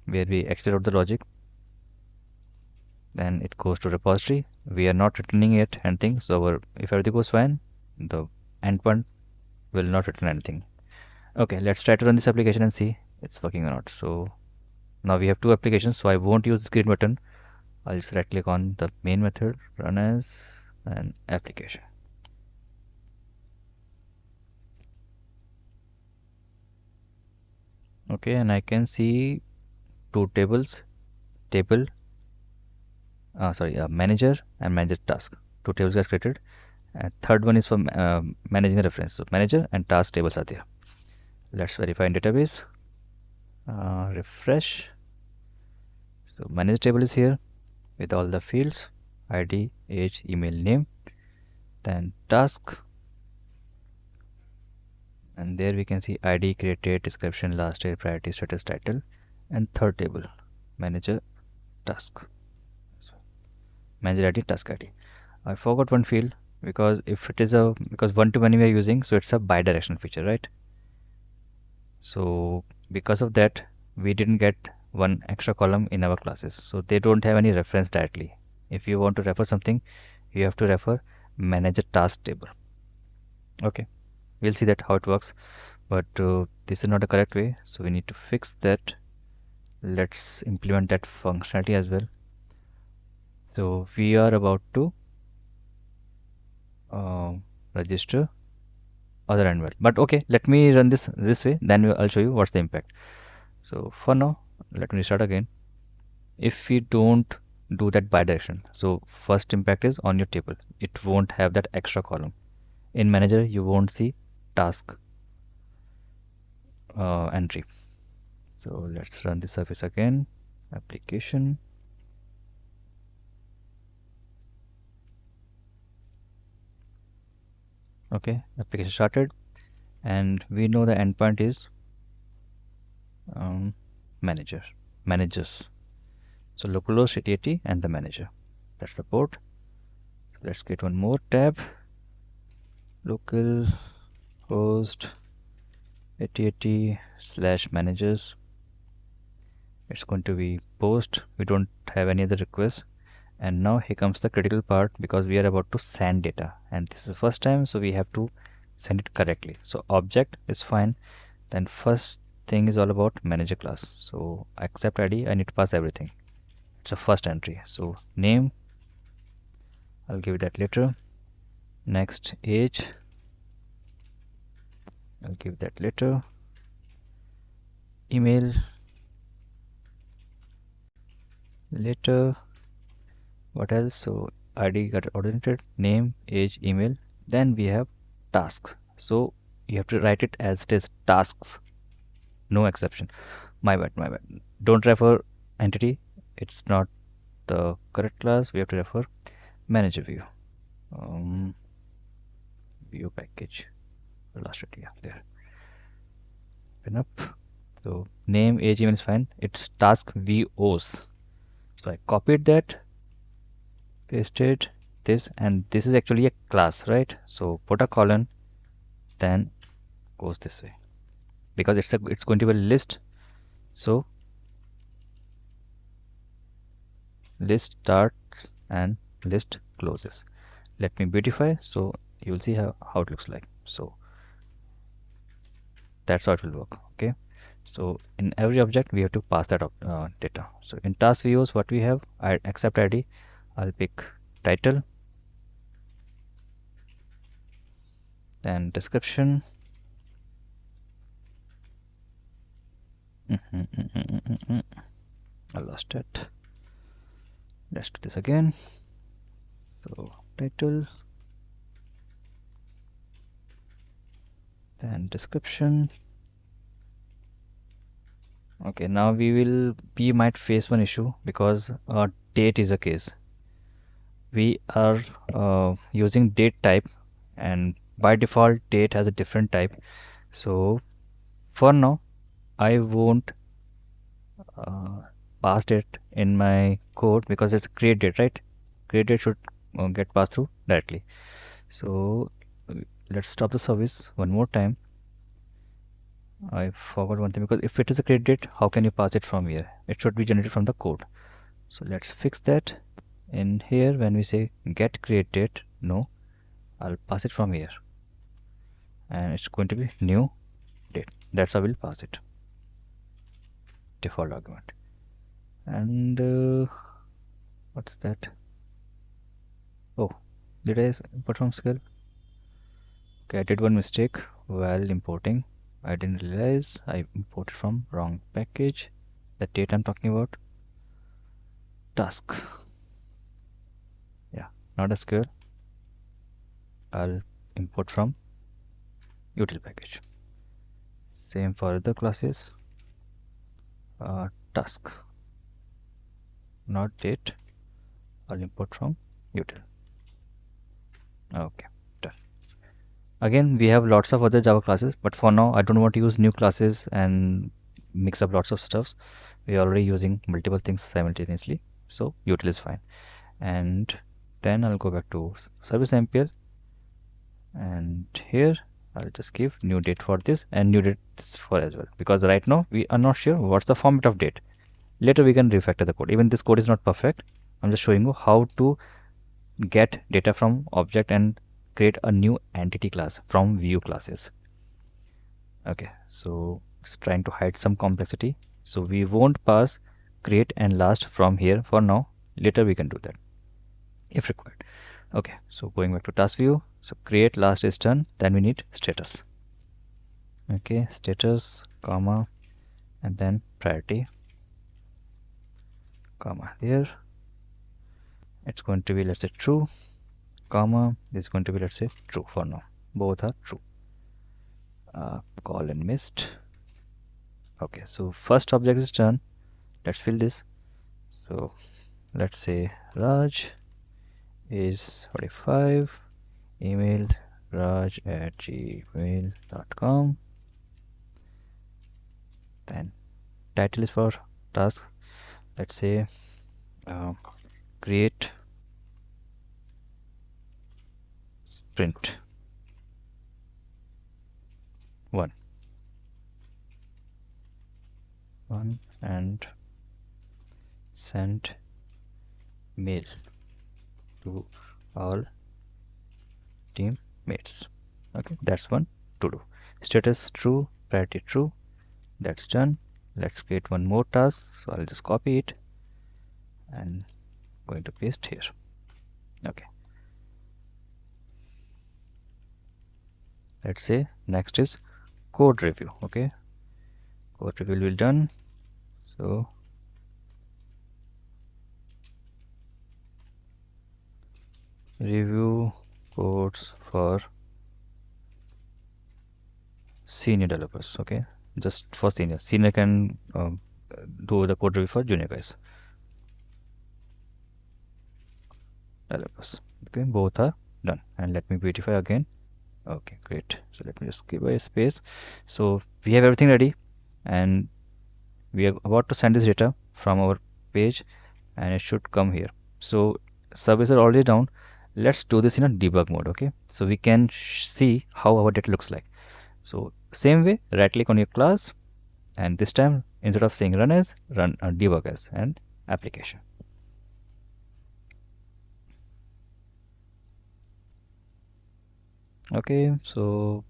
[SPEAKER 1] where we extend out the logic. Then it goes to repository. We are not returning it anything, so if everything goes fine, the endpoint will not return anything. Okay, let's try to run this application and see it's working or not. So now we have two applications, so I won't use the green button. I'll just right click on the main method, run as an application. Okay, and I can see two tables, manager and manager task. Two tables get created, and third one is for managing the reference. So manager and task tables are there. Let's verify in database. Refresh. So manager table is here with all the fields, ID, age, email, name, then task, and there we can see ID, created, description, last day, priority, status, title, and third table, manager task. So manager ID, task ID. I forgot one field because if it is a because one-to-many we are using, so it's a bidirectional feature, right? So because of that, we didn't get one extra column in our classes, so they don't have any reference directly. If you want to refer something, you have to refer manager task table. Okay, we'll see that how it works, but this is not the correct way, so we need to fix that. Let's implement that functionality as well. So we are about to register other animal, but okay, let me run this way, then I'll show you what's the impact. So for now, let me start again. If we don't do that bidirection, so first impact is on your table, it won't have that extra column. In manager you won't see task entry. So let's run the service again, application. Okay, application started, and we know the endpoint is managers. So localhost 8080 and the manager, that's the port. So let's get one more tab, local host 8080/managers. It's going to be post, we don't have any other requests. And now here comes the critical part, because we are about to send data and this is the first time, so we have to send it correctly. So object is fine, then first thing is all about manager class. So accept ID, I need to pass everything. It's a first entry. So name, I'll give that later. Next age, I'll give that later. Email, later. What else? So ID got ordinated, name, age, email. Then we have tasks. So you have to write it as it is, tasks, no exception. My bad, my bad. Don't refer entity, it's not the correct class. We have to refer manager view. View package. Last idea there. Open up. So name, age, email is fine. It's task VOs. So I copied that, pasted this, and this is actually a class, right? So put a colon, then goes this way, because it's going to be a list. So list starts and list closes. Let me beautify, so you will see how it looks like. So that's how it will work. Okay, so in every object we have to pass that data. So in task views, what we have, I accept ID, I'll pick title, then description. I lost it. Let's do this again. So title, then description. Okay, now we might face one issue, because date is a case. We are using date type, and by default date has a different type. So for now I won't pass it in my code, because it's create date, right? Create date should get passed through directly. So let's stop the service one more time. I forgot one thing, because if it is a create date, how can you pass it from here? It should be generated from the code. So let's fix that. In here, when we say get create date, no, I'll pass it from here, and it's going to be new date. That's how we'll pass it, default argument. And what's that? Oh, did I import from scale? Okay, I did one mistake while importing. I didn't realize I imported from wrong package. The date I'm talking about, task. Yeah, not SQL. I'll import from util package. Same for other classes. Task. not date. I'll import from util. Okay, done. Again, we have lots of other Java classes, but for now I don't want to use new classes and mix up lots of stuffs. We are already using multiple things simultaneously, so util is fine. And then I'll go back to service MPL, and here I'll just give new date for this and new date this for as well, because right now we are not sure what's the format of date. Later we can refactor the code. Even this code is not perfect. I'm just showing you how to get data from object and create a new entity class from view classes. Okay, so just trying to hide some complexity. So we won't pass create and last from here for now. Later we can do that if required. Okay, so going back to task view, so create last is done. Then we need status. Okay, status comma and then priority comma. Here it's going to be, let's say, true, comma, this is going to be, let's say, true for now. Both are true. Colon missed. Okay, so first object is done. Let's fill this. So let's say Raj is 45, email raj@gmail.com. Then title is for task. Let's say create sprint 1 and send mail to all teammates. Okay, that's one to do. Status true, priority true. That's done. Let's create one more task. So I'll just copy it and going to paste here. Okay. Let's say next is code review. Okay, code review will be done. So review codes for senior developers. Okay, just for senior can do the code review for junior guys, developers. Okay, both are done. And let me beautify again. Okay, great. So let me just give a space. So we have everything ready, and we are about to send this data from our page, and it should come here. So services are already down. Let's do this in a debug mode. Okay, so we can see how our data looks like. So same way, right click on your class, and this time instead of saying run as, run debug as and application. Okay, so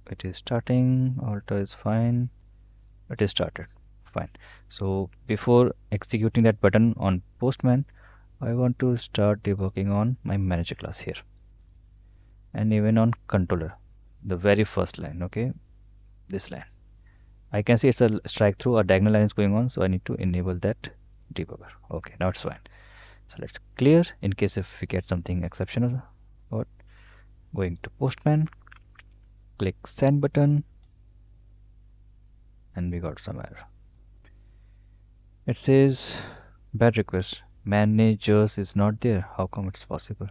[SPEAKER 1] it is starting. Alter is fine. It is started. Fine. So before executing that button on Postman, I want to start debugging on my manager class here, and even on controller, the very first line. Okay, this line. I can see it's a strike through, a diagonal line is going on, so I need to enable that debugger. Okay, now it's fine. So let's clear in case if we get something exceptional. Or going to Postman, click send button, and we got some error. It says bad request, managers is not there. How come it's possible?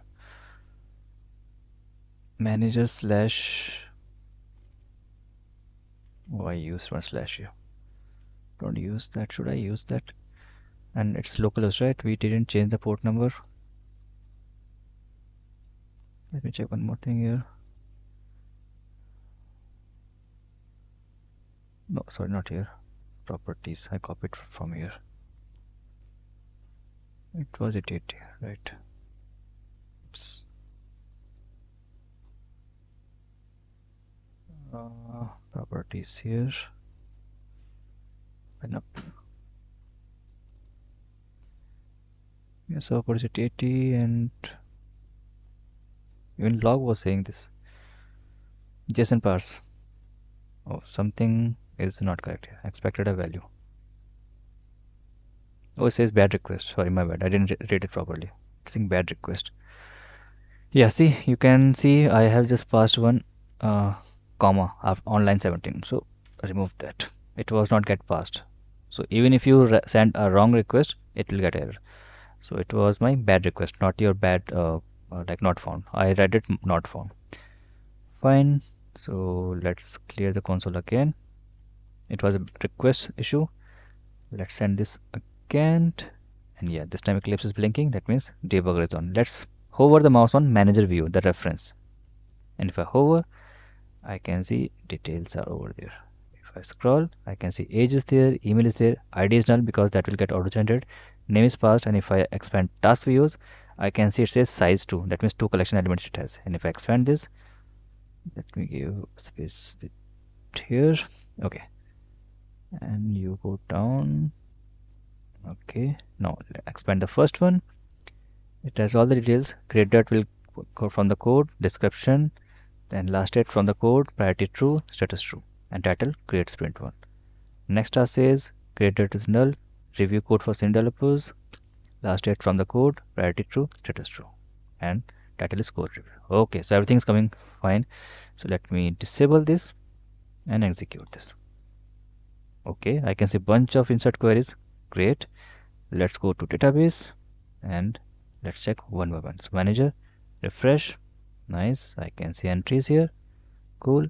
[SPEAKER 1] Manager slash, oh, I used one slash here. Don't use that. Should I use that? And it's localhost, right? We didn't change the port number. Let me check one more thing here. No, sorry, not here. Properties. I copied from here. It was it 80, right? Oops. Properties here. And up. Yeah, so what is it 80, and even log was saying this. JSON parse. Oh, something is not correct here. Expected a value. Oh, it says bad request. Sorry, my bad. I didn't read it properly. It's saying bad request. Yeah, see, you can see I have just passed one comma on line 17. So remove that. It was not get passed. So even if you send a wrong request, it will get error. So it was my bad request, not your bad like not found. I read it not found. Fine. So let's clear the console again. It was a request issue. Let's send this again. And yeah, this time Eclipse is blinking. That means debugger is on. Let's hover the mouse on manager view, the reference. And if I hover, I can see details are over there. If I scroll, I can see age is there, email is there, ID is null because that will get auto-generated, name is passed, and if I expand task views, I can see it says size 2. That means 2 collection elements it has. And if I expand this, let me give space here. Okay. And you go down. Okay. Now expand the first one. It has all the details. Create that will go from the code, description, then last state from the code, priority true, status true, and title create sprint 1. Next task says create date is null, review code for senior developers, last date from the code, priority true, status true, and title is code review. Okay, so everything is coming fine. So let me disable this and execute this. Okay, I can see bunch of insert queries. Great. Let's go to database and let's check one by one. So manager, refresh. Nice. I can see entries here. Cool.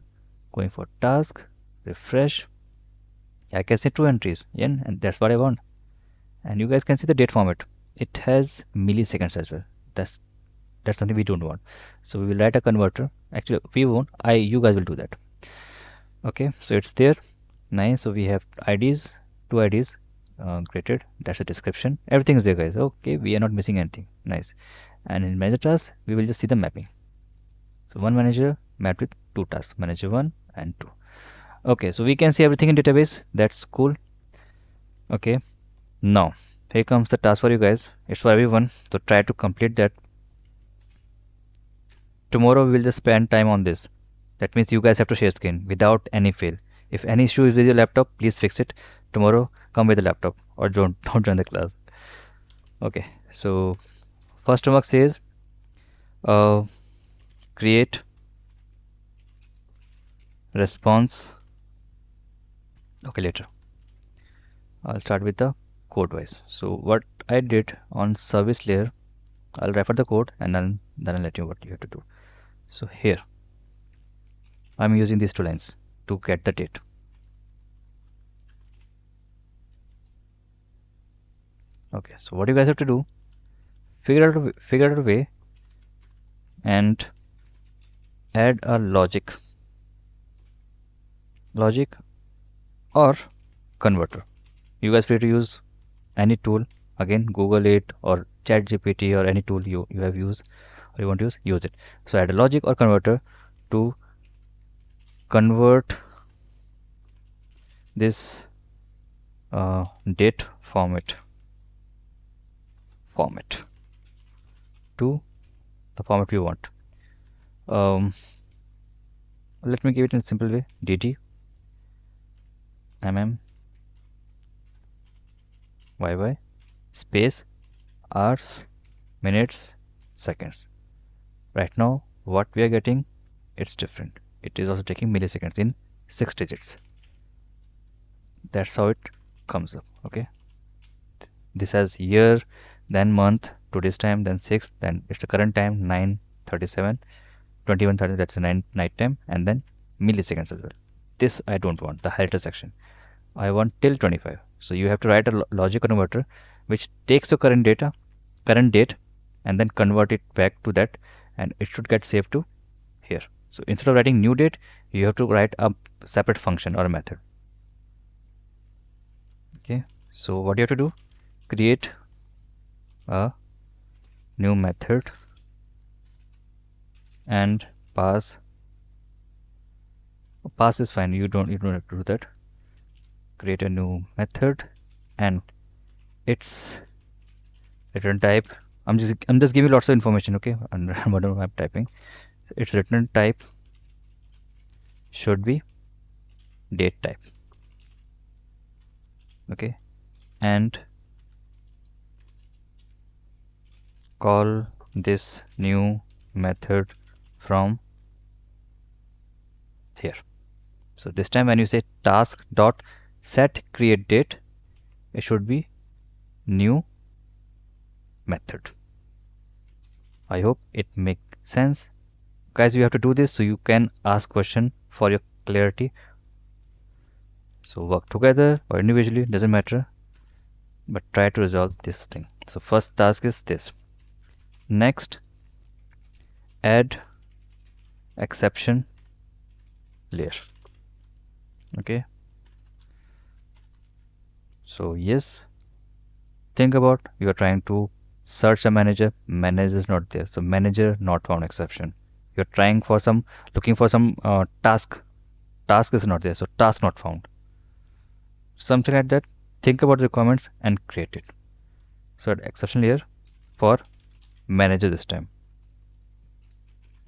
[SPEAKER 1] Going for task, refresh. I can see 2 entries, yeah, and that's what I want. And you guys can see the date format. It has milliseconds as well. That's something we don't want. So we will write a converter. Actually, we won't. You guys will do that. Okay, so it's there. Nice. So we have IDs, 2 IDs created. That's the description. Everything is there, guys. Okay, we are not missing anything. Nice. And in manager tasks, we will just see the mapping. So one manager mapped with 2 tasks, manager 1 and 2. Okay, so we can see everything in database. That's cool. Okay, now here comes the task for you guys. It's for everyone, so try to complete that. Tomorrow we will just spend time on this. That means you guys have to share screen without any fail. If any issue is with your laptop, please fix it. Tomorrow come with the laptop or don't join the class. Okay, so first homework says create response. Okay, later I'll start with the code wise. So what I did on service layer, I'll refer the code and then I'll let you what you have to do. So here I'm using these 2 lines to get the date. Okay, so what you guys have to do, figure out a way and add a logic or converter. You guys free to use any tool, again Google it or ChatGPT or any tool you have used or you want to use it. So add a logic or converter to convert this date format to the format we want. Let me give it in a simple way. dd yy space hours, minutes, seconds. Right now what we are getting, it's different. It is also taking milliseconds in 6 digits. That's how it comes up. Okay, this has year, then month, today's time, then 6, then it's the current time 9:37, 21:30, that's the night time, and then milliseconds as well. This I don't want, the highlighter section. I want till 25. So you have to write a logic converter which takes your current date and then convert it back to that, and it should get saved to here. So instead of writing new date, you have to write a separate function or a method. Okay, so what you have to do, create a new method and pass is fine, you don't have to do that. Create a new method and its return type, I'm just giving lots of information, okay, under whatever I'm typing. Its return type should be date type. Okay, and call this new method from here. So this time when you say task dot set create date, it should be new method. I hope it makes sense. Guys, you have to do this so you can ask question for your clarity. So work together or individually, doesn't matter, but try to resolve this thing. So first task is this. Next, add exception layer. Okay. So yes, think about you are trying to search a manager is not there, so manager not found exception. You're trying for some looking for some task is not there, so task not found, something like that. Think about the requirements and create it. So add exception layer for manager this time.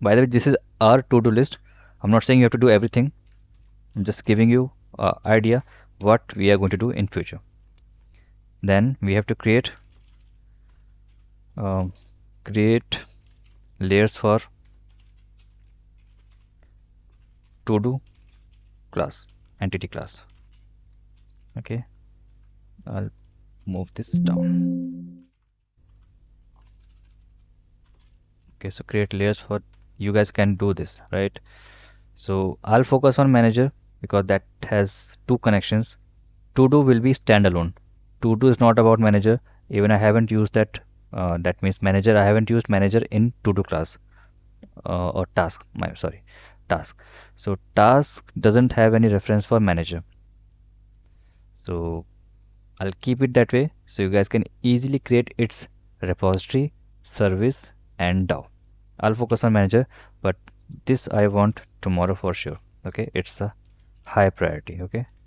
[SPEAKER 1] By the way, this is our to-do list. I'm not saying you have to do everything. I'm just giving you an idea what we are going to do in future. Then we have to create um, create layers for to-do class, entity class. Okay, I'll move this down. Okay, so create layers for you guys can do this, right? So I'll focus on manager because that has two connections. To-do will be standalone. To-do is not about manager. Even I haven't used that. That means manager. I haven't used manager in to-do class or task. My sorry, task. So task doesn't have any reference for manager. So I'll keep it that way so you guys can easily create its repository, service, and DAO. I'll focus on manager, but this I want tomorrow for sure. Okay, it's a high priority. Okay.